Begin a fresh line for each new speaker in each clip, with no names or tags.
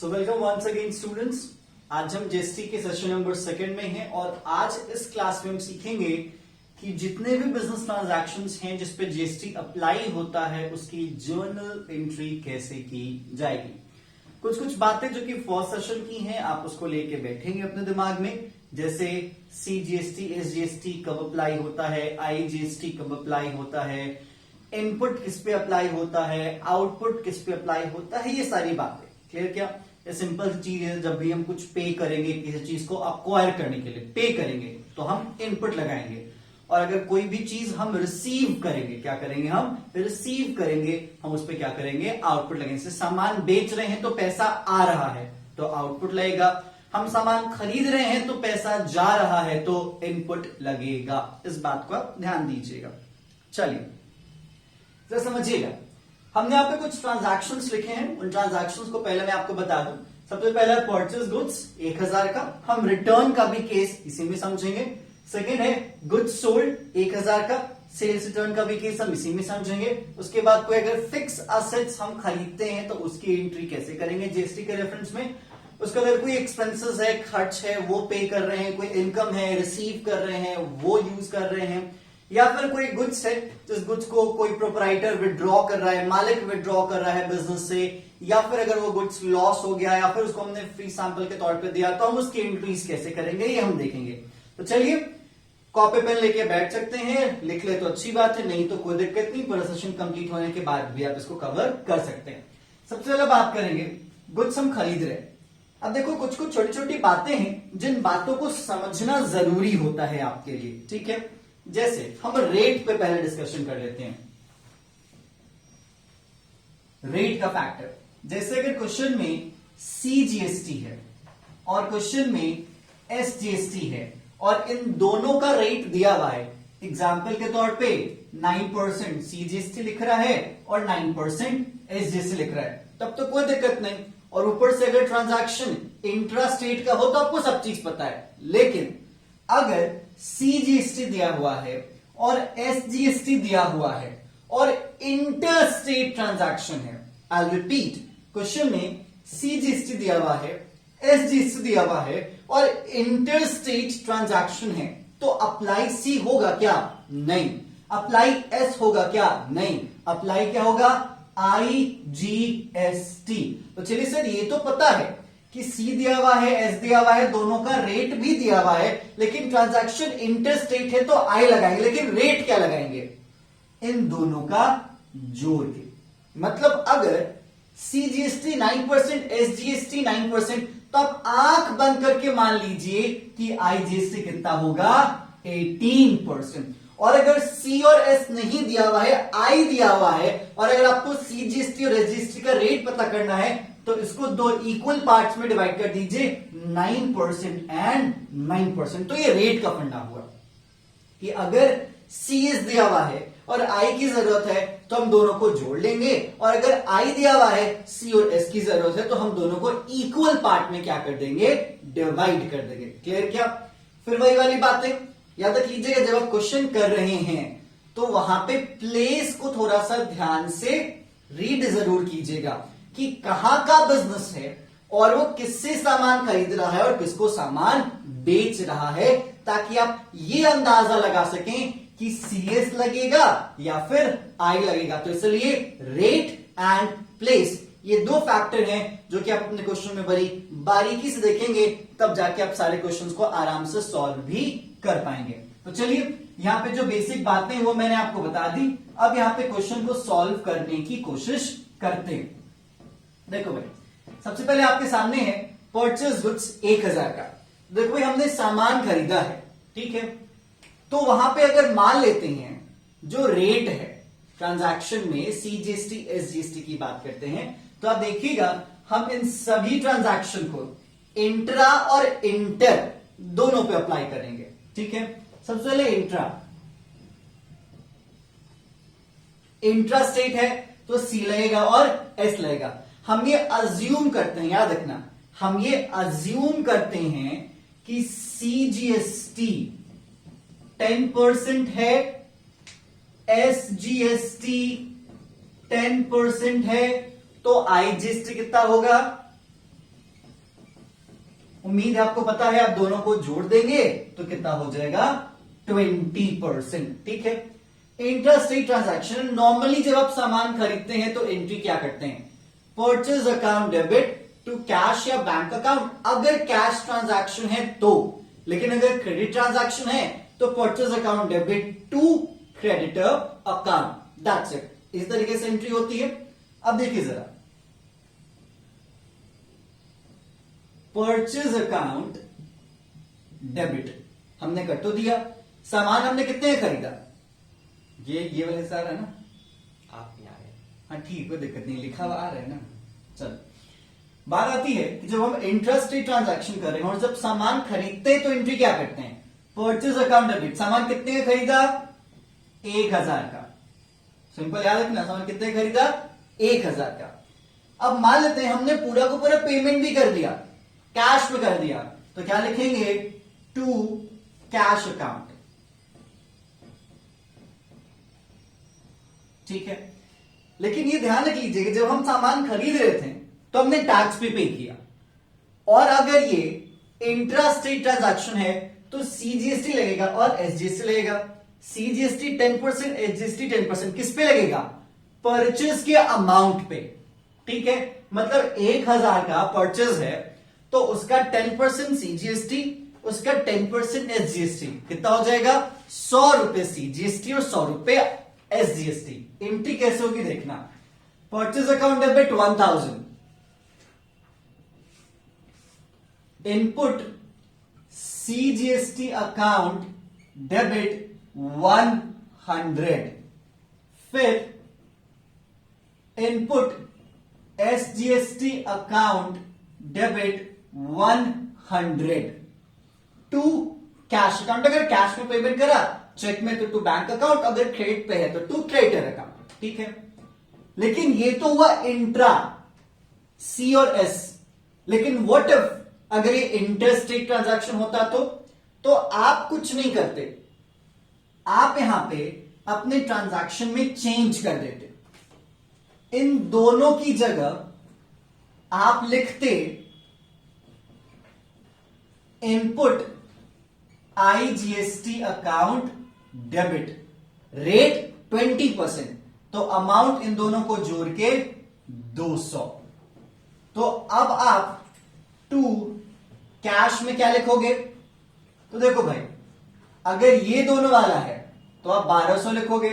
सो welcome once again students. आज हम GST के सेशन नंबर 2 में हैं और आज इस क्लास में हम सीखेंगे कि जितने भी बिजनेस ट्रांजैक्शंस हैं जिस पे जीएसटी अप्लाई होता है उसकी जर्नल एंट्री कैसे की जाएगी। कुछ कुछ बातें जो कि फर्स्ट सेशन की हैं आप उसको लेके बैठेंगे अपने दिमाग में, जैसे सीजीएसटी एसजीएसटी कब अप्लाई होता है, आईजीएसटी कब अप्लाई होता है, इनपुट किस पे अप्लाई होता है, आउटपुट किस पे अप्लाई होता है, ये सारी बातें क्लियर। क्या ये सिंपल चीज है, जब भी हम कुछ पे करेंगे किसी चीज को अक्वायर करने के लिए पे करेंगे तो हम इनपुट लगाएंगे, और अगर कोई भी चीज हम रिसीव करेंगे, क्या करेंगे, हम रिसीव करेंगे, हम उस पर क्या करेंगे, आउटपुट लगेंगे। जैसे सामान बेच रहे हैं तो पैसा आ रहा है तो आउटपुट लगेगा, हम सामान खरीद रहे हैं तो पैसा जा रहा है तो इनपुट लगेगा। इस बात को आप ध्यान दीजिएगा। चलिए जरा समझिएगा, हमने यहाँ पे कुछ ट्रांजैक्शंस लिखे हैं, उन ट्रांजैक्शंस को पहले मैं आपको बता दूं। सबसे पहला परचेज गुड्स 1000 का, हम रिटर्न का भी केस इसी में समझेंगे। सेकेंड है गुड्स सोल्ड 1000 का, सेल्स रिटर्न का भी केस हम इसी में समझेंगे। उसके बाद कोई अगर फिक्स असेट्स हम खरीदते हैं तो उसकी एंट्री कैसे करेंगे जीएसटी के रेफरेंस में। उसका अगर कोई एक्सपेंसेस है, खर्च है, वो पे कर रहे हैं, कोई इनकम है रिसीव कर रहे हैं, वो यूज कर रहे हैं, या फिर कोई गुड्स है जिस गुड्स को कोई प्रोपराइटर विड्रॉ कर रहा है, मालिक विड्रॉ कर रहा है बिजनेस से, या फिर अगर वो गुड्स लॉस हो गया या फिर उसको हमने फ्री सैंपल के तौर पे दिया तो हम उसकी एंट्रीज कैसे करेंगे ये हम देखेंगे। तो चलिए कॉपी पेन लेके बैठ सकते हैं, लिख ले तो अच्छी बात है, नहीं तो कोई दिक्कत नहीं, पूरा सेशन कंप्लीट होने के बाद भी आप इसको कवर कर सकते हैं। सबसे पहले बात करेंगे गुड्स हम खरीद रहे हैं। अब देखो कुछ कुछ छोटी छोटी बातें हैं जिन बातों को समझना जरूरी होता है आपके लिए, ठीक है। जैसे हम रेट पे पहले डिस्कशन कर लेते हैं, रेट का फैक्टर। जैसे अगर क्वेश्चन में सीजीएसटी है और क्वेश्चन में एसजीएसटी है और इन दोनों का रेट दिया हुआ है, एग्जाम्पल के तौर पे 9% सीजीएसटी लिख रहा है और 9% एसजीएसटी लिख रहा है, तब तो कोई दिक्कत नहीं। और ऊपर से अगर ट्रांजैक्शन इंट्रा स्टेट का हो तो आपको सब चीज पता है, लेकिन अगर सीजीएसटी दिया हुआ है और एसजीएसटी दिया हुआ है और इंटर स्टेट ट्रांजैक्शन है, आई रिपीट, क्वेश्चन में सीजीएसटी दिया हुआ है, एसजीएसटी दिया हुआ है और इंटर स्टेट ट्रांजैक्शन है, तो अप्लाई सी होगा क्या? नहीं। अप्लाई एस होगा क्या? नहीं। अप्लाई क्या होगा? आईजीएसटी। तो चलिए सर ये तो पता है कि सी दिया हुआ है, एस दिया हुआ है, दोनों का रेट भी दिया हुआ है, लेकिन ट्रांजैक्शन इंटरस्टेट है तो आई लगाएंगे, लेकिन रेट क्या लगाएंगे? इन दोनों का जोड़ के। मतलब अगर सीजीएसटी 9%, एसजीएसटी 9%, तो आप आंख बंद करके मान लीजिए कि आईजीएसटी कितना होगा? 18%। और अगर सी और एस नहीं दिया हुआ है, आई दिया हुआ है, और अगर आपको सीजीएसटी और एसजीएसटी का रेट पता करना है तो इसको दो इक्वल पार्ट्स में डिवाइड कर दीजिए, 9% एंड 9%। तो ये रेट का फंडा हुआ कि अगर सी एस दिया हुआ है और आई की जरूरत है तो हम दोनों को जोड़ लेंगे, और अगर आई दिया हुआ है, सी और एस की जरूरत है, तो हम दोनों को इक्वल पार्ट में क्या कर देंगे? डिवाइड कर देंगे। क्लियर क्या? फिर वही वाली बातें याद रख लीजिएगा, जब आप क्वेश्चन कर रहे हैं तो वहां पे प्लेस को थोड़ा सा ध्यान से रीड जरूर कीजिएगा कि कहां का बिजनेस है और वो किससे सामान खरीद रहा है और किसको सामान बेच रहा है, ताकि आप ये अंदाजा लगा सकें कि सीएस लगेगा या फिर आई लगेगा। तो इसलिए रेट एंड प्लेस ये दो फैक्टर हैं जो कि आप अपने क्वेश्चन में बड़ी बारीकी से देखेंगे, तब जाके आप सारे क्वेश्चंस को आराम से सॉल्व भी कर पाएंगे। तो चलिए यहां पे जो बेसिक बातें हैं वो मैंने आपको बता दी। अब यहां पे क्वेश्चन को सॉल्व करने की कोशिश करते हैं। देखो भाई, सबसे पहले आपके सामने है परचेज गुड्स 1000 का। देखो भाई हमने सामान खरीदा है, ठीक है, तो वहां पे अगर मान लेते हैं जो रेट है ट्रांजैक्शन में सीजीएसटी एसजीएसटी की बात करते हैं, तो आप देखिएगा हम इन सभी ट्रांजैक्शन को इंट्रा और इंटर दोनों पे अप्लाई करेंगे, ठीक है। सबसे पहले इंट्रा स्टेट है तो सी लगेगा और एस लगेगा। हम ये अज्यूम करते हैं, याद रखना, हम ये अज्यूम करते हैं कि सीजीएसटी 10% है, एसजीएसटी 10% है, तो आईजीएसटी कितना होगा? उम्मीद है आपको पता है, आप दोनों को जोड़ देंगे तो कितना हो जाएगा 20%। ठीक है। इंट्रास्टेट ट्रांजैक्शन, नॉर्मली जब आप सामान खरीदते हैं तो एंट्री क्या करते हैं, purchase account debit to cash या बैंक अकाउंट, अगर कैश ट्रांजैक्शन है तो। लेकिन अगर क्रेडिट ट्रांजैक्शन है तो purchase account debit to creditor account, that's it. इस तरीके से एंट्री होती है। अब देखिए जरा, परचेज अकाउंट डेबिट हमने कर तो दिया, सामान हमने कितने का खरीदा, ये वाले सारा है ना,
आप नहीं आ रहे।
हाँ ठीक, कोई दिक्कत नहीं, लिखा हुआ आ रहा है ना। चल, बात आती है कि जब हम इंटरेस्ट रेट ट्रांजैक्शन कर रहे हैं और जब सामान खरीदते हैं तो एंट्री क्या करते हैं, परचेज अकाउंट डेबिट। सामान कितने का खरीदा, 1000 का। सिंपल याद रखना, सामान कितने का खरीदा, 1000 का। अब मान लेते हैं हमने पूरा को पूरा पेमेंट भी कर दिया, कैश में कर दिया, तो क्या लिखेंगे, टू कैश अकाउंट। ठीक है। लेकिन ये ध्यान रख लीजिए कि जब हम सामान खरीद रहे थे तो हमने टैक्स भी पे किया, और अगर ये इंट्रास्टेट ट्रांजैक्शन है तो सीजीएसटी लगेगा और एसजीएसटी लगेगा। CGST 10%, SGST 10%। किस पे लगेगा, परचेज के अमाउंट पे। ठीक है, मतलब 1000 का परचेज है तो उसका 10% सीजीएसटी, उसका 10% एसजीएसटी, कितना हो जाएगा, 100 रुपए सीजीएसटी और 100 रुपए एसजीएसटी। एंट्री कैसे होगी देखना, purchase account debit 1000, input CGST account debit 100, फिर input SGST account debit 100 to cash account. अगर कैश में पेमेंट करा, चेक में तो टू बैंक अकाउंट, अगर क्रेडिट पे है तो टू क्रेडिटर अकाउंट। ठीक है। लेकिन ये तो हुआ इंट्रा, सी और एस। लेकिन व्हाट इफ अगर ये इंटरस्टेट ट्रांजैक्शन होता तो आप कुछ नहीं करते, आप यहां पे अपने ट्रांजैक्शन में चेंज कर देते। इन दोनों की जगह आप लिखते input IGST account debit, rate 20%, तो अमाउंट इन दोनों को जोड़ के 200। तो अब आप टू कैश में क्या लिखोगे, तो देखो भाई, अगर ये दोनों वाला है तो आप 1200 लिखोगे,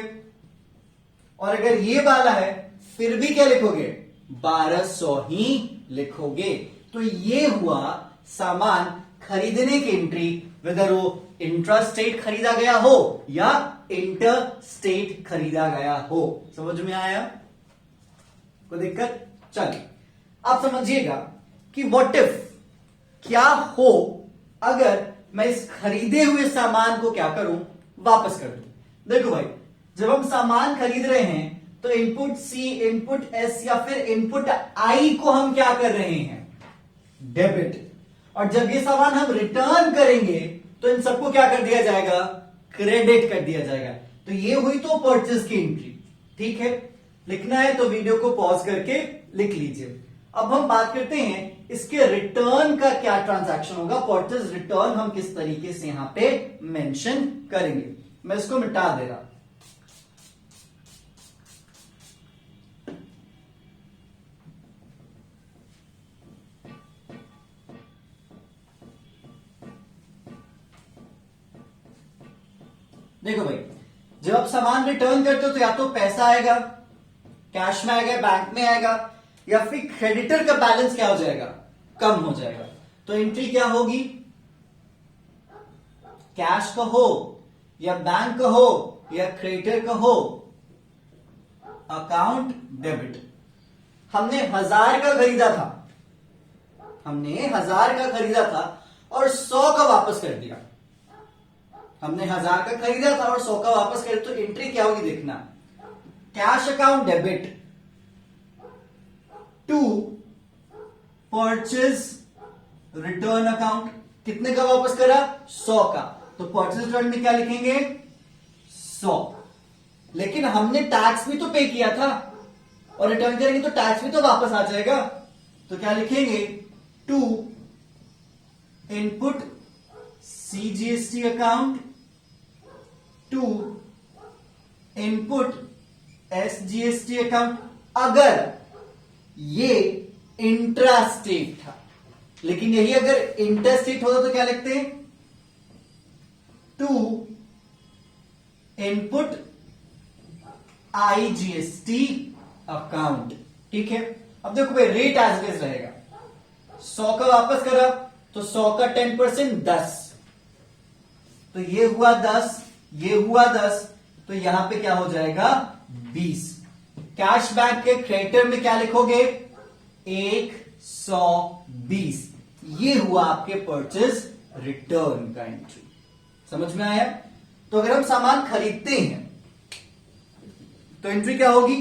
और अगर ये वाला है फिर भी क्या लिखोगे, 1200 ही लिखोगे। तो ये हुआ सामान खरीदने की एंट्री, वेदर वो इंट्रा स्टेट खरीदा गया हो या इंटर स्टेट खरीदा गया हो। समझ में आया, कोई दिक्कत? चलिए आप समझिएगा कि व्हाट इफ, क्या हो अगर मैं इस खरीदे हुए सामान को क्या करूं, वापस कर दूं। देखो भाई, जब हम सामान खरीद रहे हैं तो इनपुट सी, इनपुट एस या फिर इनपुट आई को हम क्या कर रहे हैं, डेबिट। और जब ये सामान हम रिटर्न करेंगे तो इन सबको क्या कर दिया जाएगा, क्रेडिट कर दिया जाएगा। तो ये हुई तो परचेज की एंट्री। ठीक है, लिखना है तो वीडियो को पॉज करके लिख लीजिए। अब हम बात करते हैं इसके रिटर्न का क्या ट्रांजैक्शन होगा, परचेज रिटर्न हम किस तरीके से यहां पे मेंशन करेंगे। मैं इसको मिटा दे रहा। देखो भाई, जब आप सामान रिटर्न करते हो तो या तो पैसा आएगा, कैश में आएगा, बैंक में आएगा, या फिर क्रेडिटर का बैलेंस क्या हो जाएगा, कम हो जाएगा। तो एंट्री क्या होगी, कैश का हो या बैंक का हो या क्रेडिटर का हो, अकाउंट डेबिट। हमने 1000 का खरीदा था, हमने 1000 का खरीदा था और 100 का वापस कर दिया। हमने 1000 का खरीदा था और 100 का वापस कर, तो एंट्री क्या होगी देखना, cash account debit to purchase return account. कितने का वापस करा, 100 का, तो परचेज रिटर्न में क्या लिखेंगे, 100। लेकिन हमने टैक्स भी तो पे किया था और रिटर्न करेंगे तो टैक्स भी तो वापस आ जाएगा, तो क्या लिखेंगे, to input CGST account to input SGST account, अगर ये इंट्रास्टेट था। लेकिन यही अगर इंटरस्टेट होता तो क्या लिखते हैं? To input IGST account. ठीक है, अब देखो भाई रेट एज इट इज रहेगा। 100 का वापस करा तो 100 का 10% 10, तो ये हुआ 10, ये हुआ 10, तो यहां पे क्या हो जाएगा 20। कैश बैक के क्रेडिटर में क्या लिखोगे? 120। ये हुआ आपके परचेज रिटर्न का एंट्री। समझ में आया? तो अगर हम सामान खरीदते हैं तो एंट्री क्या होगी?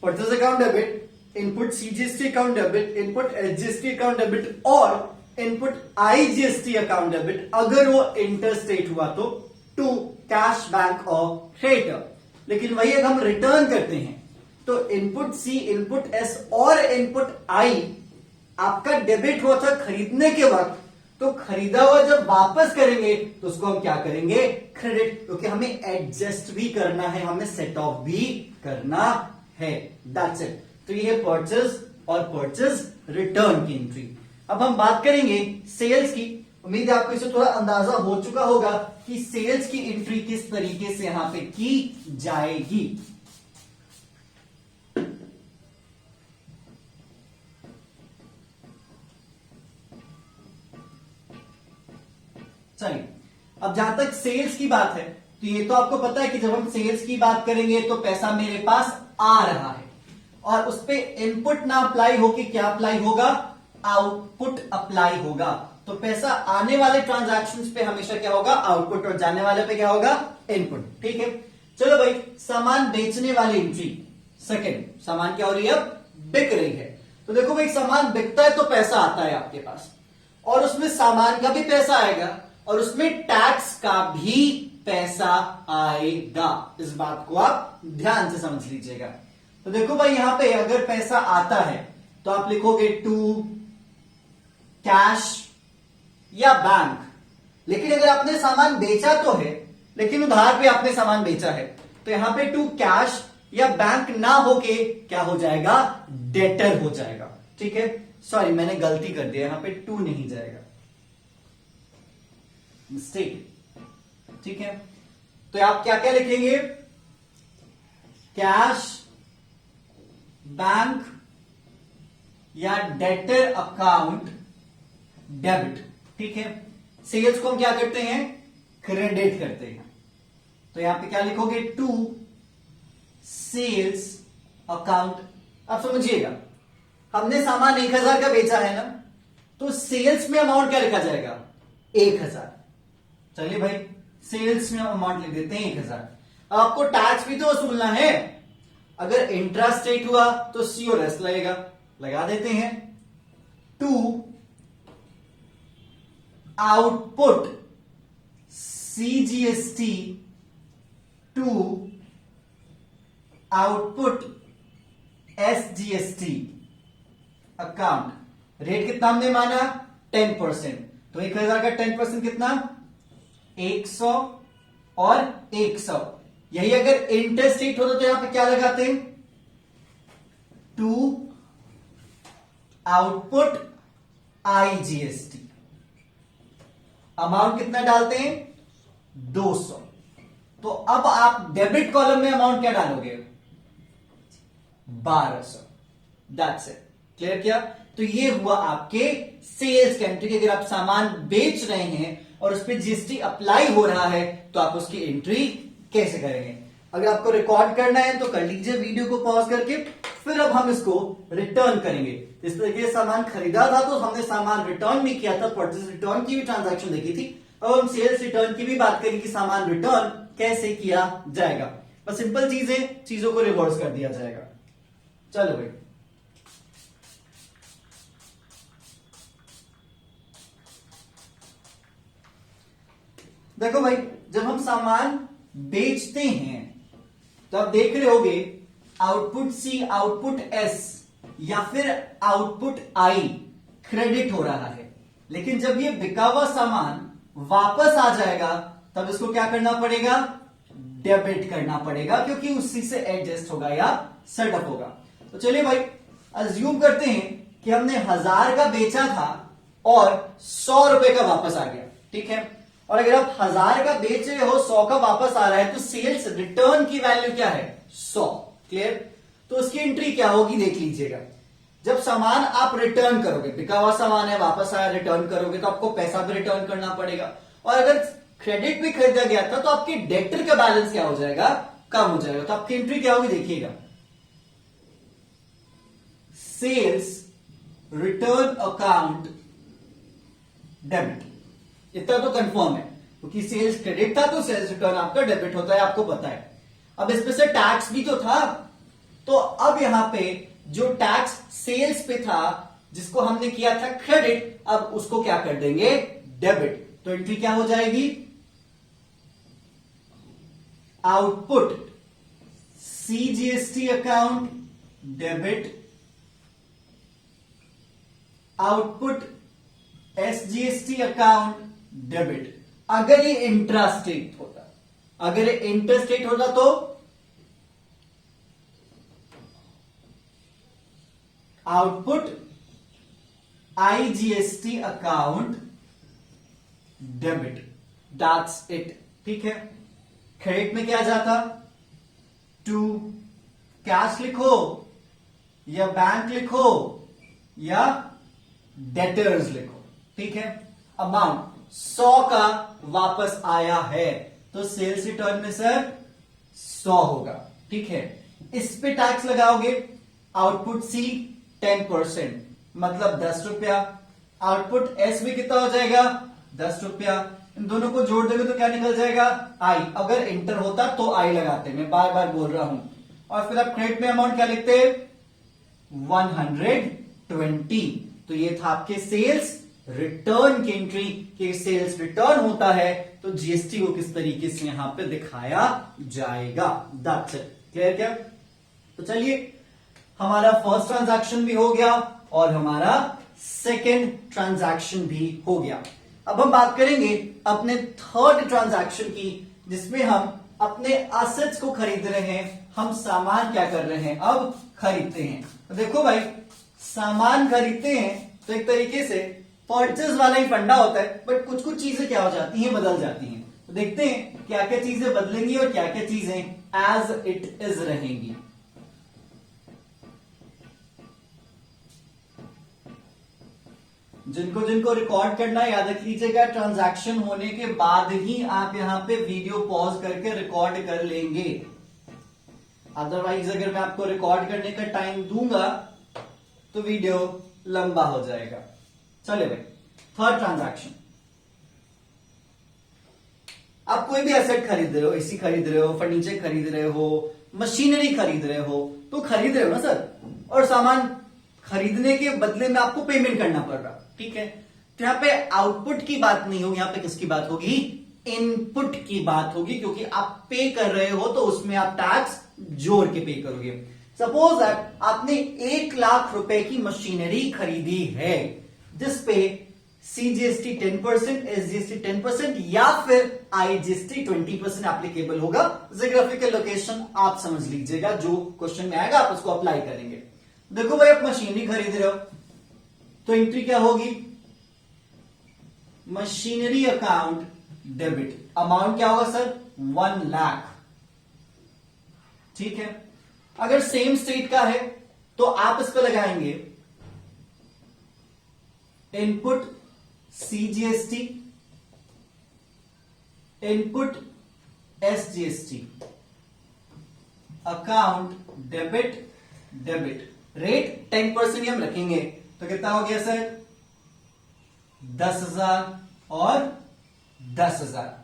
Purchase account debit, input CGST account debit, input SGST account debit और इनपुट IGST अकाउंट डेबिट। अगर वो इंटरस्टेट हुआ तो टू कैश बैंक और क्रेडिटर। लेकिन वही अगर हम रिटर्न करते हैं तो इनपुट C, इनपुट S और इनपुट I आपका डेबिट हुआ था खरीदने के वक्त, तो खरीदा हुआ जब वापस करेंगे तो उसको हम क्या करेंगे? क्रेडिट, क्योंकि हमें एडजस्ट भी करना है, हमें सेट ऑफ भी करना है। That's it. तो ये है परचेज और परचेज रिटर्न की एंट्री। अब हम बात करेंगे सेल्स की। उम्मीद है आपको इसे थोड़ा अंदाजा हो चुका होगा कि सेल्स की एंट्री किस तरीके से यहां पे की जाएगी। चलिए, अब जहां तक सेल्स की बात है तो ये तो आपको पता है कि जब हम सेल्स की बात करेंगे तो पैसा मेरे पास आ रहा है और उस पे इनपुट ना अप्लाई होके क्या अप्लाई होगा? आउटपुट अप्लाई होगा। तो पैसा आने वाले ट्रांजैक्शंस पे हमेशा क्या होगा? आउटपुट, और जाने वाले पे क्या होगा? इनपुट। ठीक है, चलो भाई, सामान बेचने वाली एंट्री सेकंड। सामान क्या हो रही है? अब बिक रही है। तो देखो भाई, सामान बिकता है तो पैसा आता है आपके पास, और उसमें सामान का भी पैसा आएगा और उसमें टैक्स का भी पैसा आएगा। इस बात को आप ध्यान से समझ लीजिएगा। तो देखो भाई, यहां पे अगर पैसा आता है तो आप लिखोगे टू कैश या बैंक। लेकिन अगर आपने सामान बेचा तो है, लेकिन उधार पे आपने सामान बेचा है, तो यहां पे टू कैश या बैंक ना होके क्या हो जाएगा? डेटर हो जाएगा। ठीक है, सॉरी मैंने गलती कर दिया, यहां पे टू नहीं जाएगा, मिस्टेक। ठीक है, तो आप क्या क्या लिखेंगे? कैश, बैंक या डेटर अकाउंट डेबिट। ठीक है, सेल्स को हम क्या करते हैं? क्रेडिट करते हैं। तो यहां पे क्या लिखोगे? To sales account. आप समझिएगा, हमने सामान 1000 का बेचा है ना, तो सेल्स में अमाउंट क्या लिखा जाएगा? 1000। चलिए भाई, सेल्स में अमाउंट लिख देते हैं 1000। आपको टैक्स भी तो वसूलना है। अगर इंट्रास्टेट हुआ तो सी और एस लगेगा, लगा देते हैं। To output CGST to output SGST account. Rate कितना हमने माना? 10%। तो 1000 का 10% कितना? 100 और 100। यही अगर इंटरस्टेट होता तो यहां पे क्या लगाते हैं? To output IGST। अमाउंट कितना डालते हैं? 200। तो अब आप डेबिट कॉलम में अमाउंट क्या डालोगे? 1200। That's it. क्लियर किया? तो ये हुआ आपके सेल्स एंट्री। अगर आप सामान बेच रहे हैं और उस पर GST अप्लाई हो रहा है तो आप उसकी एंट्री कैसे करेंगे? अगर आपको रिकॉर्ड करना है तो कर लीजिए वीडियो को पॉज करके, फिर अब हम इसको रिटर्न करेंगे। इस तरीके से सामान खरीदा था तो हमने सामान रिटर्न भी किया था, परचेज रिटर्न की भी ट्रांजैक्शन देखी थी। अब हम सेल्स रिटर्न की भी बात करेंगे कि सामान रिटर्न कैसे किया जाएगा। बस सिंपल चीज है, चीजों को रिवर्स कर दिया जाएगा। चलो भाई, देखो भाई, जब हम सामान बेचते हैं तो आप देख रहे होगे आउटपुट C, आउटपुट S या फिर आउटपुट I क्रेडिट हो रहा है। लेकिन जब ये बिका हुआ सामान वापस आ जाएगा तब इसको क्या करना पड़ेगा, डेबिट करना पड़ेगा, क्योंकि उसी से एडजस्ट होगा या सेटअप होगा। तो चलिए भाई अज्यूम करते हैं कि हमने 1000 का बेचा था और 100 रुपए का वापस आ गया, ठीक है। और अगर आप 1000 का बेच रहे हो 100 का वापस आ रहा है तो सेल्स रिटर्न की वैल्यू क्या है, 100। क्लियर। तो उसकी एंट्री क्या होगी देख लीजिएगा। जब सामान आप रिटर्न करोगे, बिका हुआ सामान है वापस आया, रिटर्न करोगे तो आपको पैसा भी रिटर्न करना पड़ेगा। और अगर क्रेडिट भी खरीदा गया था तो आपके डेटर का बैलेंस क्या हो जाएगा, कम हो जाएगा। तो आपकी एंट्री क्या होगी देखिएगा, सेल्स रिटर्न अकाउंट डेबिट। इतना तो कंफर्म है, क्योंकि सेल्स क्रेडिट था तो सेल्स रिटर्न आपका डेबिट होता है, आपको पता है। अब इसमें से टैक्स भी तो था, तो अब यहां पे जो टैक्स सेल्स पे था जिसको हमने किया था क्रेडिट, अब उसको क्या कर देंगे, डेबिट। तो एंट्री क्या हो जाएगी, output CGST account debit, output SGST account debit. अगर ये इंट्रास्टेट होता, अगर ये इंटरस्टेट होता तो output IGST account debit. That's it, ठीक है। क्रेडिट में क्या जाता, टू कैश लिखो या बैंक लिखो या डेटर्स लिखो, ठीक है। अमाउंट 100 का वापस आया है तो सेल्स रिटर्न में सर 100 होगा, ठीक है। इस पे टैक्स लगाओगे, आउटपुट सी 10%, मतलब 10 रुपया। आउटपुट एस भी कितना हो जाएगा, 10 रुपया। इन दोनों को जोड़ देंगे तो क्या निकल जाएगा, आई। अगर इंटर होता तो आई लगाते, मैं बार बार बोल रहा हूं। और फिर आप क्रेडिट में अमाउंट क्या लिखते हैं, 120। तो ये था आपके सेल्स रिटर्न की एंट्री, कि सेल्स रिटर्न होता है तो जीएसटी को किस तरीके से यहां पे दिखाया जाएगा। That's it. क्लियर क्या। तो चलिए हमारा फर्स्ट ट्रांजैक्शन भी हो गया और हमारा सेकेंड ट्रांजैक्शन भी हो गया। अब हम बात करेंगे अपने थर्ड ट्रांजैक्शन की, जिसमें हम अपने एसेट्स को खरीद रहे हैं। हम सामान क्या कर रहे हैं, अब खरीदते हैं। तो देखो भाई, सामान खरीदते हैं तो एक तरीके से परचेज वाला ही फंडा होता है, बट कुछ कुछ चीजें क्या हो जाती हैं, बदल जाती हैं। तो देखते हैं क्या क्या चीजें बदलेंगी और क्या क्या चीजें एज इट इज रहेंगी। जिनको जिनको रिकॉर्ड करना है याद रख लीजिएगा, ट्रांजैक्शन होने के बाद ही आप यहां पे वीडियो पॉज करके रिकॉर्ड कर लेंगे। अदरवाइज अगर मैं आपको रिकॉर्ड करने का टाइम दूंगा तो वीडियो लंबा हो जाएगा। चले भाई, थर्ड ट्रांजैक्शन। आप कोई भी एसेट खरीद रहे हो, एसी खरीद रहे हो, फर्नीचर खरीद रहे हो, मशीनरी खरीद रहे हो, तो खरीद रहे हो ना सर, और सामान खरीदने के बदले में आपको पेमेंट करना पड़ रहा, ठीक है। तो यहां पे आउटपुट की बात नहीं होगी, यहां पे किसकी बात होगी, इनपुट की बात होगी, क्योंकि आप पे कर रहे हो तो उसमें आप टैक्स जोड़ के पे करोगे। सपोज दैट आपने 1,00,000 रुपए की मशीनरी खरीदी है, जिसपे सीजीएसटी 10%, एसजीएसटी 10% या फिर आईजीएसटी 20% एप्लीकेबल होगा। जियोग्राफिकल लोकेशन आप समझ लीजिएगा, जो क्वेश्चन में आएगा आप उसको अप्लाई करेंगे। देखो भाई, आप मशीनरी खरीद रहे हो तो एंट्री क्या होगी, मशीनरी अकाउंट डेबिट। अमाउंट क्या होगा सर, 1,00,000, ठीक है। अगर सेम स्टेट का है तो आप इस पर लगाएंगे input CGST, input SGST, account debit, debit. Rate 10% ही हम रखेंगे, तो कितना हो गया सर, 10,000 और 10,000।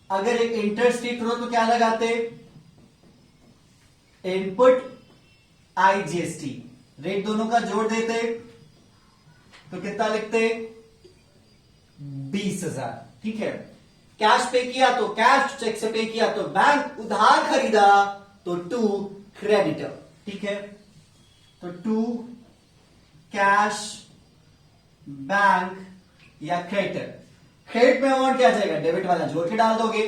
अगर एक इंटर स्टेट हो तो क्या लगाते, इनपुट आईजीएसटी, रेट दोनों का जोड़ देते तो कितना लिखते, 20,000, ठीक है। कैश पे किया तो कैश, चेक से पे किया तो बैंक, उधार खरीदा तो टू क्रेडिटर, ठीक है। तो टू कैश बैंक या क्रेडिटर। क्रेडिट में अमाउंट क्या जाएगा, डेबिट वाला जोड़ के डाल दोगे,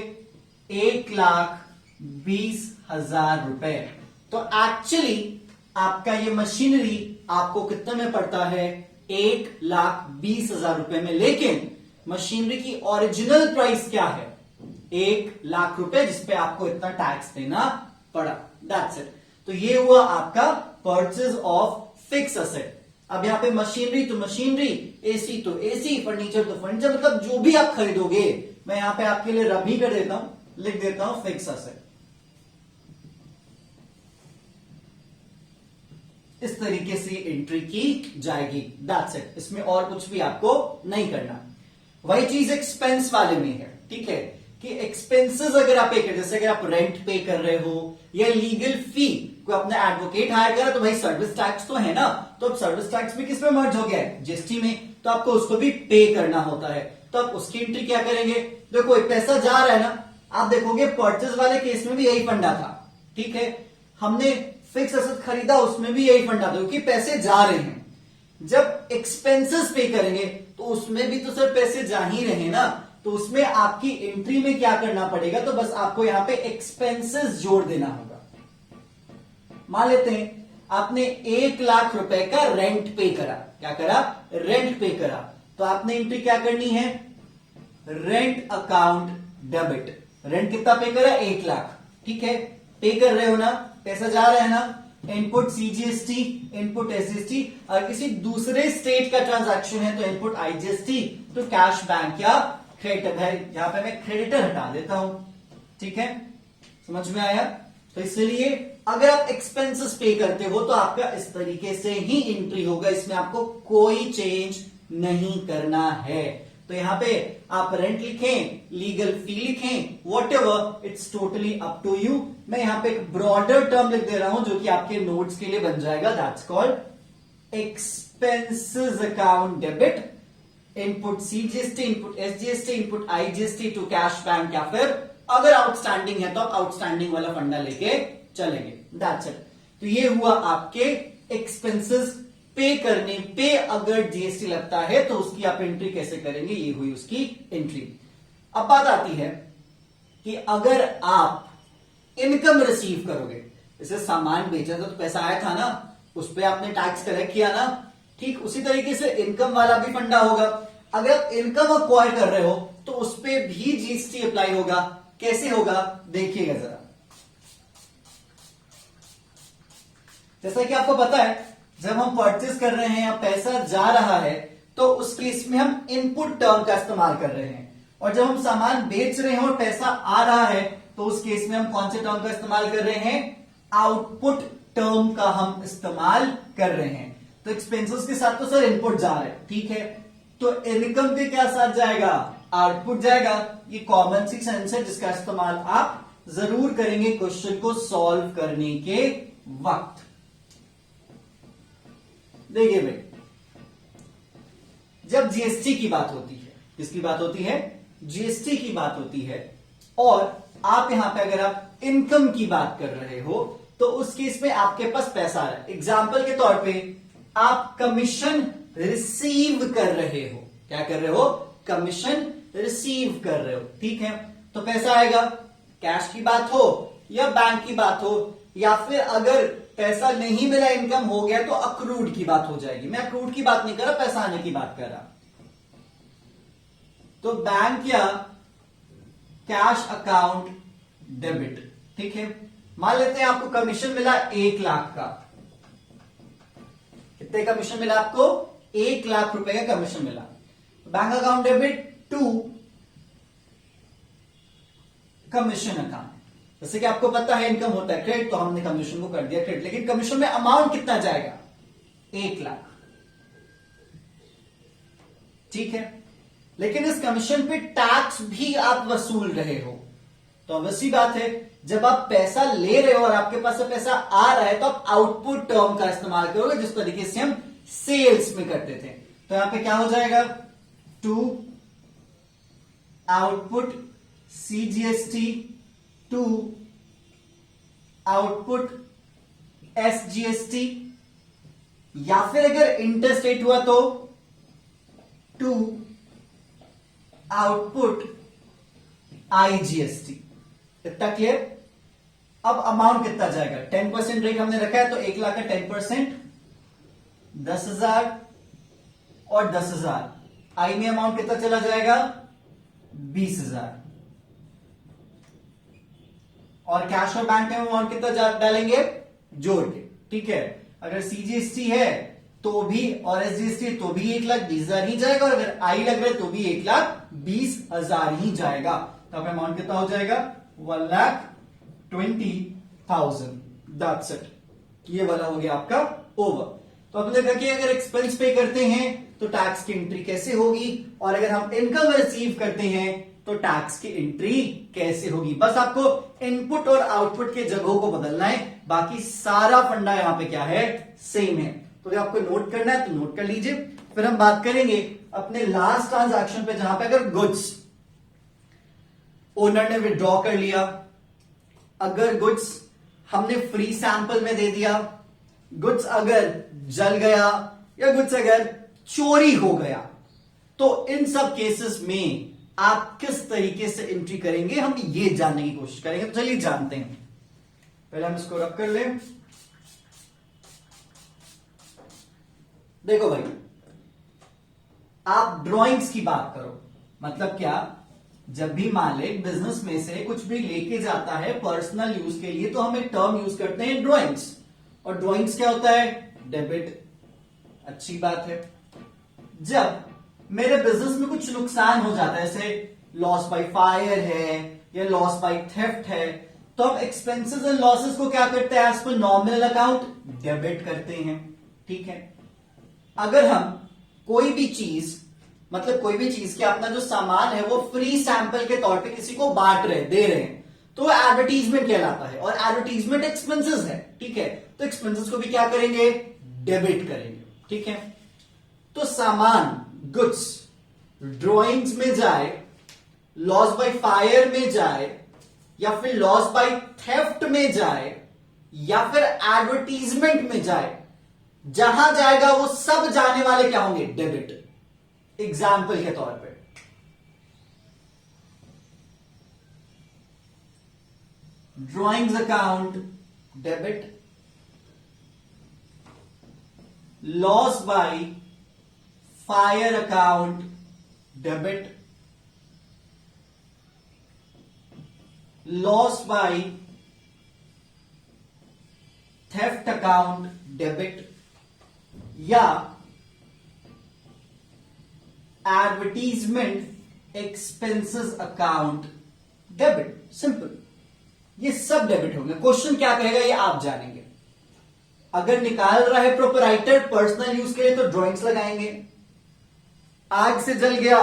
1,20,000 रुपए। तो एक्चुअली आपका ये मशीनरी आपको कितने में पड़ता है, 1,20,000 रुपए में। लेकिन मशीनरी की ओरिजिनल प्राइस क्या है, 1,00,000 रुपए, जिसपे आपको इतना टैक्स देना पड़ा। That's it. तो ये हुआ आपका परचेज ऑफ फिक्स असेट। अब यहां पे मशीनरी तो मशीनरी, एसी तो एसी, फर्नीचर तो फर्नीचर, मतलब जो भी आप खरीदोगे, मैं यहां पे आपके लिए रबी कर देता हूं, लिख देता हूं फिक्स असेट। इस तरीके से एंट्री की जाएगी। That's it. इसमें और कुछ भी आपको नहीं करना। वही चीज एक्सपेंस वाले में है, ठीक है, कि एक्सपेंसेस अगर आप पे कर, जैसे अगर आप रेंट पे कर रहे हो या लीगल फी, कोई अपना एडवोकेट हायर करा, तो भाई सर्विस टैक्स तो है ना, तो अब सर्विस टैक्स भी किस में मर्ज हो गया है, जीएसटी में, तो आपको उसको भी पे करना होता है। तो आप उसकी एंट्री क्या करेंगे, देखो पैसा जा रहा है ना, आप देखोगे परचेज वाले केस में भी यही फंडा था, ठीक है, हमने फिक्स एसेट खरीदा उसमें भी यही फंडा था, क्योंकि पैसे जा रहे हैं। जब एक्सपेंसेस पे करेंगे तो उसमें भी तो सर पैसे जा ही रहे ना, तो उसमें आपकी एंट्री में क्या करना पड़ेगा, तो बस आपको यहां पे एक्सपेंसेस जोड़ देना होगा। मान लेते हैं आपने 1,00,000 रुपए का रेंट पे करा, क्या करा, रेंट पे करा, तो आपने एंट्री क्या करनी है, रेंट अकाउंट डेबिट। रेंट कितना पे करा, 1,00,000, ठीक है, पे कर रहे हो ना, पैसा जा रहा है ना, इनपुट सीजीएसटी, इनपुट एसजीएसटी, और किसी दूसरे स्टेट का ट्रांजैक्शन है तो इनपुट आईजीएसटी, तो कैश बैंक या क्रेडिटर है, यहां पे मैं क्रेडिटर हटा देता हूं, ठीक है, समझ में आया। तो इसलिए अगर आप एक्सपेंसेस पे करते हो तो आपका इस तरीके से ही एंट्री होगा, इसमें आपको कोई चेंज नहीं करना है। तो यहां पे आप रेंट लिखें, लीगल फी लिखें, whatever, it's totally up to you. मैं यहां पे एक ब्रॉडर टर्म लिख दे रहा हूं जो कि आपके नोट्स के लिए बन जाएगा, that's called expenses account debit, input CGST, input SGST, input IGST to cash bank, या फिर अगर आउटस्टैंडिंग है तो आप आउटस्टैंडिंग वाला फंडा लेके चलेंगे। That's it. तो ये हुआ आपके एक्सपेंसेस पे करने पे अगर जीएसटी लगता है तो उसकी आप एंट्री कैसे करेंगे, ये हुई उसकी एंट्री। अब बात आती है कि अगर आप इनकम रिसीव करोगे, जैसे सामान बेचा था तो पैसा आया था ना, उस पर आपने टैक्स कलेक्ट किया ना, ठीक उसी तरीके से इनकम वाला भी फंडा होगा। अगर आप इनकम अक्वायर कर रहे हो तो उस पर भी जीएसटी अप्लाई होगा। कैसे होगा देखिएगा जरा। जैसा कि आपको पता है जब हम परचेस कर रहे हैं या पैसा जा रहा है तो उस केस में हम इनपुट टर्म का इस्तेमाल कर रहे हैं, और जब हम सामान बेच रहे हैं और पैसा आ रहा है तो उस केस में हम कौन से टर्म का इस्तेमाल कर रहे हैं, आउटपुट टर्म का हम इस्तेमाल कर रहे हैं। तो एक्सपेंसेस के साथ तो सर इनपुट जा रहे हैं, ठीक है, तो इनकम के क्या साथ जाएगा, आउटपुट जाएगा। ये कॉमन सी सेंस है जिसका इस्तेमाल आप जरूर करेंगे क्वेश्चन को सॉल्व करने के वक्त। देखिए भाई, जब जीएसटी की बात होती है, किसकी बात होती है, जीएसटी की बात होती है, और आप यहां पे अगर आप इनकम की बात कर रहे हो तो उस केस में आपके पास पैसा आ रहा है। एग्जाम्पल के तौर पे आप कमीशन रिसीव कर रहे हो, क्या कर रहे हो, कमीशन रिसीव कर रहे हो, ठीक है, तो पैसा आएगा। कैश की बात हो या बैंक की बात हो, या फिर अगर पैसा नहीं मिला, इनकम हो गया, तो अक्रूड की बात हो जाएगी। मैं अक्रूड की बात नहीं कर रहा, पैसा आने की बात कर रहा। तो बैंक या कैश अकाउंट डेबिट, ठीक है, मान लेते हैं आपको कमीशन मिला 1,00,000 का। कितने कमीशन मिला आपको, 1,00,000 रुपए का कमीशन मिला। Bank account debit to commission account. जैसे कि आपको पता है इनकम होता है क्रेडिट, तो हमने कमीशन को कर दिया क्रेडिट, लेकिन कमीशन में अमाउंट कितना जाएगा, 1,00,000, ठीक है, लेकिन इस कमीशन पे टैक्स भी आप वसूल रहे हो। तो ऑब्वियसली बात है जब आप पैसा ले रहे हो और आपके पास से पैसा आ रहा है तो आप आउटपुट टर्म का इस्तेमाल करोगे, जिस तरीके से हम सेल्स में करते थे। तो यहां पे क्या हो जाएगा, to output CGST to output SGST, या फिर अगर इंटरस्टेट हुआ तो टू आउटपुट IGST। इतना क्लियर? अब अमाउंट कितना जाएगा? 10% रेट हमने रखा है, तो 1 लाख का 10% 10,000 और 10,000। आई में अमाउंट कितना चला जाएगा? 20,000। और कैश और बैंक में अमाउंट कितना डालेंगे? जोड़ के। ठीक है, अगर CGST है तो भी और SGST तो भी 1,20,000 ही जाएगा, और अगर आई लग रहा है तो भी 1,20,000 ही जाएगा। तो अब अमाउंट कितना हो जाएगा? 1,20,000। That's it. ये वाला हो गया आपका ओवर। तो आपने देखा कि अगर एक्सपेंस पे करते हैं तो टैक्स की एंट्री कैसे होगी, और अगर हम इनकम रिसीव करते हैं तो टैक्स की एंट्री कैसे होगी। बस आपको इनपुट और आउटपुट के जगहों को बदलना है, बाकी सारा फंडा यहां पे क्या है? सेम है। तो अगर आपको नोट करना है तो नोट कर लीजिए। फिर हम बात करेंगे अपने लास्ट ट्रांजैक्शन पे, जहां पे अगर गुड्स ओनर ने विड्रॉ कर लिया, अगर गुड्स हमने फ्री सैंपल में दे दिया, गुड्स अगर जल गया या गुड्स अगर चोरी हो गया, तो इन सब केसेस में आप किस तरीके से एंट्री करेंगे, हम ये जानने की कोशिश करेंगे। तो चलिए जानते हैं। पहले हम इसको रख कर लें। देखो भाई, आप ड्राइंग्स की बात करो, मतलब क्या? जब भी मालिक बिजनेस में से कुछ भी लेके जाता है पर्सनल यूज के लिए, तो हम एक टर्म यूज करते हैं ड्राइंग्स। और ड्राइंग्स क्या होता है? डेबिट। अच्छी बात है। जब मेरे बिजनेस में कुछ नुकसान हो जाता है, जैसे लॉस बाय फायर है या लॉस बाय थेफ्ट है, तो हम एक्सपेंसेस एंड लॉसेस को क्या करते हैं? As per nominal account debit करते हैं। ठीक है। अगर हम कोई भी चीज, मतलब कोई भी चीज के अपना जो सामान है वो फ्री सैंपल के तौर पे किसी को बांट रहे, दे रहे हैं, तो एडवर्टीजमेंट कहलाता है, और एडवर्टीजमेंट एक्सपेंसेस है। ठीक है, तो एक्सपेंसेस को भी क्या करेंगे? डेबिट करेंगे। ठीक है, तो सामान गुड्स ड्राइंग्स में जाए, लॉस बाय फायर में जाए, या फिर लॉस बाय थेफ्ट में जाए, या फिर एडवर्टीजमेंट में जाए, जहां जाएगा वो सब जाने वाले क्या होंगे? डेबिट। एग्जाम्पल के तौर पे drawings account debit, loss by fire account debit, loss by theft account debit, या advertisement expenses account debit. Simple, ये सब डेबिट होंगे। क्वेश्चन क्या कहेगा ये आप जानेंगे। अगर निकाल रहा है प्रोपराइटर पर्सनल यूज के लिए तो ड्राइंग्स लगाएंगे। आग से जल गया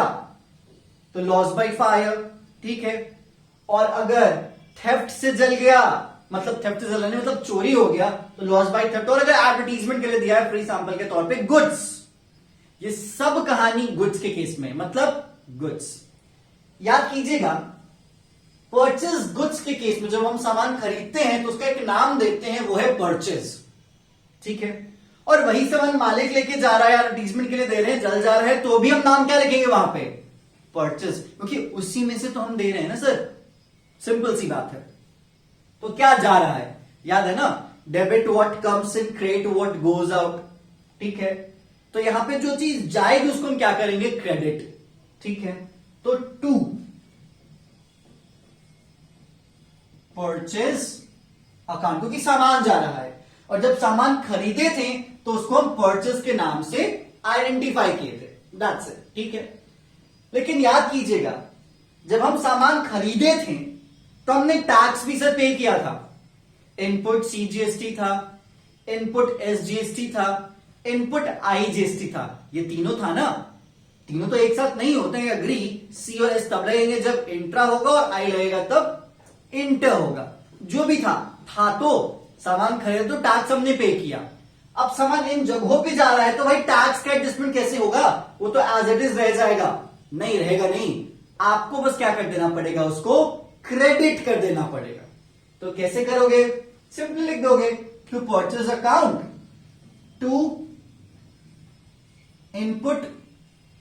तो लॉस बाय फायर। ठीक है, और अगर थेफ्ट से जल गया, मतलब थेफ्ट से जलने मतलब चोरी हो गया, तो लॉस बाय थेफ्ट। और अगर एडवर्टीजमेंट के लिए दिया है फ्री सैंपल के तौर पे गुड्स, ये सब कहानी गुड्स के केस में, मतलब गुड्स। याद कीजिएगा, परचेज गुड्स के केस में जब हम सामान खरीदते हैं तो उसका एक नाम देते हैं, वो है परचेज। ठीक है, और वही सामान मालिक लेके जा रहा है, एडवर्टीजमेंट के लिए दे रहे हैं, जल जा रहा है, तो भी हम नाम क्या लिखेंगे वहां पे? परचेज, क्योंकि उसी में से तो हम दे रहे हैं ना सर। सिंपल सी बात है। तो क्या जा रहा है? याद है ना, debit what comes in, credit what goes out. ठीक है, तो यहां पे जो चीज जाएगी उसको हम क्या करेंगे? क्रेडिट। ठीक है, तो टू परचेज अकाउंट, क्योंकि सामान जा रहा है, और जब सामान खरीदे थे तो उसको हम परचेज के नाम से आइडेंटिफाई किए थे। That's it. ठीक है, लेकिन याद कीजिएगा, जब हम सामान खरीदे थे तो हमने टैक्स भी सर पे किया था। इनपुट CGST था, इनपुट SGST था, इनपुट IGST था। ये तीनों था ना, तीनों तो एक साथ नहीं होते हैं। अग्री, C और S तब लगेंगे जब इंट्रा होगा, और I लगेगा तब इंटर होगा। जो भी था तो सामान खरीदे तो टैक्स हमने पे किया। अब सामान इन जगहों पे जा रहा है तो भाई टैक्स का एडजस्टमेंट कैसे होगा? वो तो एज इट इज रह जाएगा। नहीं रहेगा, नहीं, आपको बस क्या कर देना पड़ेगा? उसको क्रेडिट कर देना पड़ेगा। तो कैसे करोगे? सिंपली लिख दोगे to purchase account, to input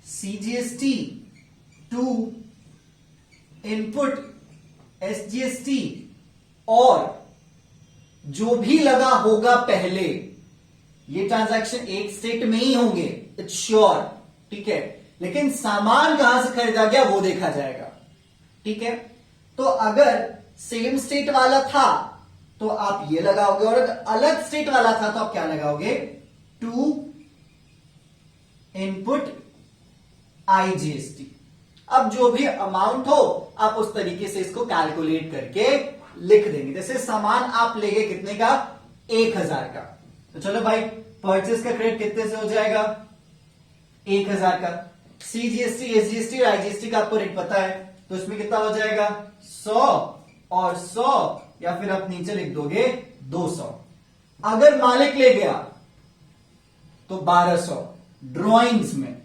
CGST to input SGST और जो भी लगा होगा पहले, ये ट्रांजैक्शन एक स्टेट में ही होंगे, इट्स श्योर, ठीक है। लेकिन सामान कहां से खरीदा गया वो देखा जाएगा, ठीक है। तो अगर सेम स्टेट वाला था तो आप ये लगाओगे, और अगर अलग स्टेट वाला था तो आप क्या लगाओगे, टू इनपुट आईजीएसटी। अब जो भी अमाउंट हो आप उस तरीके से इसको कैलकुलेट करके लिख देंगे। जैसे सामान आप ले गए कितने का, 1000 का, तो चलो भाई परचेज का क्रेडिट कितने से हो जाएगा, 1000 का। सीजीएसटी, एसजीएसटी और आईजीएसटी का आपको रेट पता है, तो इसमें कितना हो जाएगा, 100 और 100, या फिर आप नीचे लिख दोगे 200। अगर मालिक ले गया तो 1200 ड्रॉइंग्स में,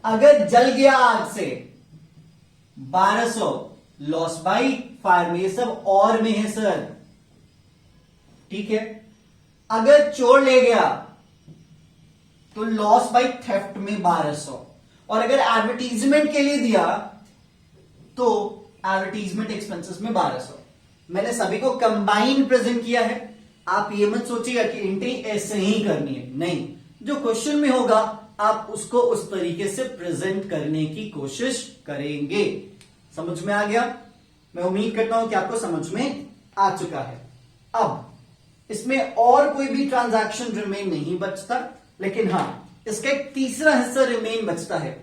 अगर जल गया आग से 1200 लॉस बाई फायर में, ये सब और में है सर, ठीक है। अगर चोर ले गया तो लॉस बाई थेफ्ट में 1200, और अगर एडवर्टीजमेंट के लिए दिया तो एडवर्टीजमेंट एक्सपेंसेस में 1200। मैंने सभी को कंबाइन प्रेजेंट किया है, आप ये मत सोचिएगा कि एंट्री ऐसे ही करनी है, नहीं, जो क्वेश्चन में होगा आप उसको उस तरीके से प्रेजेंट करने की कोशिश करेंगे। समझ में आ गया? मैं उम्मीद करता हूं कि आपको समझ में आ चुका है। अब इसमें और कोई भी ट्रांजैक्शन रिमेन नहीं बचता, लेकिन हां इसका एक तीसरा हिस्सा रिमेन बचता है।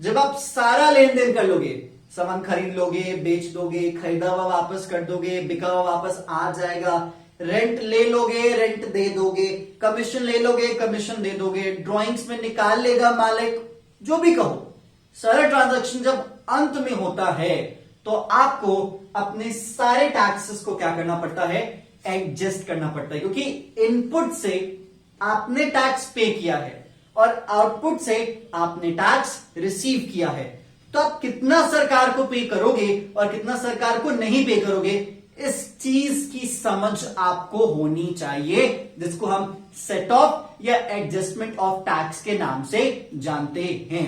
जब आप सारा लेन देन कर लोगे, सामान खरीद लोगे, बेच दोगे, खरीदा हुआ वापस कर दोगे, बिका हुआ वापस आ जाएगा, रेंट ले लोगे, रेंट दे दोगे, कमीशन ले लोगे, कमीशन दे दोगे, ड्राइंग्स में निकाल लेगा मालिक, जो भी कहो, सारा ट्रांजैक्शन जब अंत में होता है तो आपको अपने सारे टैक्सेस को क्या करना पड़ता है, एडजस्ट करना पड़ता है, क्योंकि इनपुट से आपने टैक्स पे किया है और आउटपुट से आपने टैक्स रिसीव किया है। तो आप कितना सरकार को पे करोगे और कितना सरकार को नहीं पे करोगे, इस चीज की समझ आपको होनी चाहिए, जिसको हम सेट ऑफ या एडजस्टमेंट ऑफ टैक्स के नाम से जानते हैं।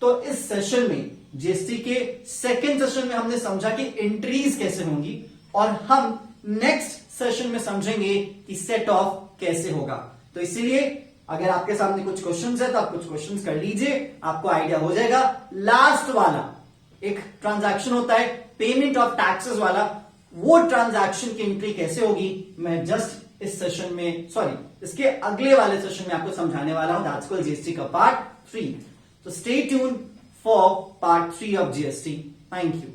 तो इस सेशन में, जीएसटी के सेकेंड सेशन में, हमने समझा कि एंट्रीज कैसे होंगी, और हम नेक्स्ट सेशन में समझेंगे कि सेट ऑफ कैसे होगा। तो इसीलिए अगर आपके सामने कुछ क्वेश्चंस है तो आप कुछ क्वेश्चंस कर लीजिए, आपको आइडिया हो जाएगा। लास्ट वाला एक ट्रांजैक्शन होता है पेमेंट ऑफ टैक्सेस वाला, वो ट्रांजैक्शन की एंट्री कैसे होगी मैं जस्ट इस सेशन में, इसके अगले वाले सेशन में आपको समझाने वाला हूं। दैट्स कॉल्ड जीएसटी का पार्ट 3। तो stay tune for part 3 of GST. Thank you.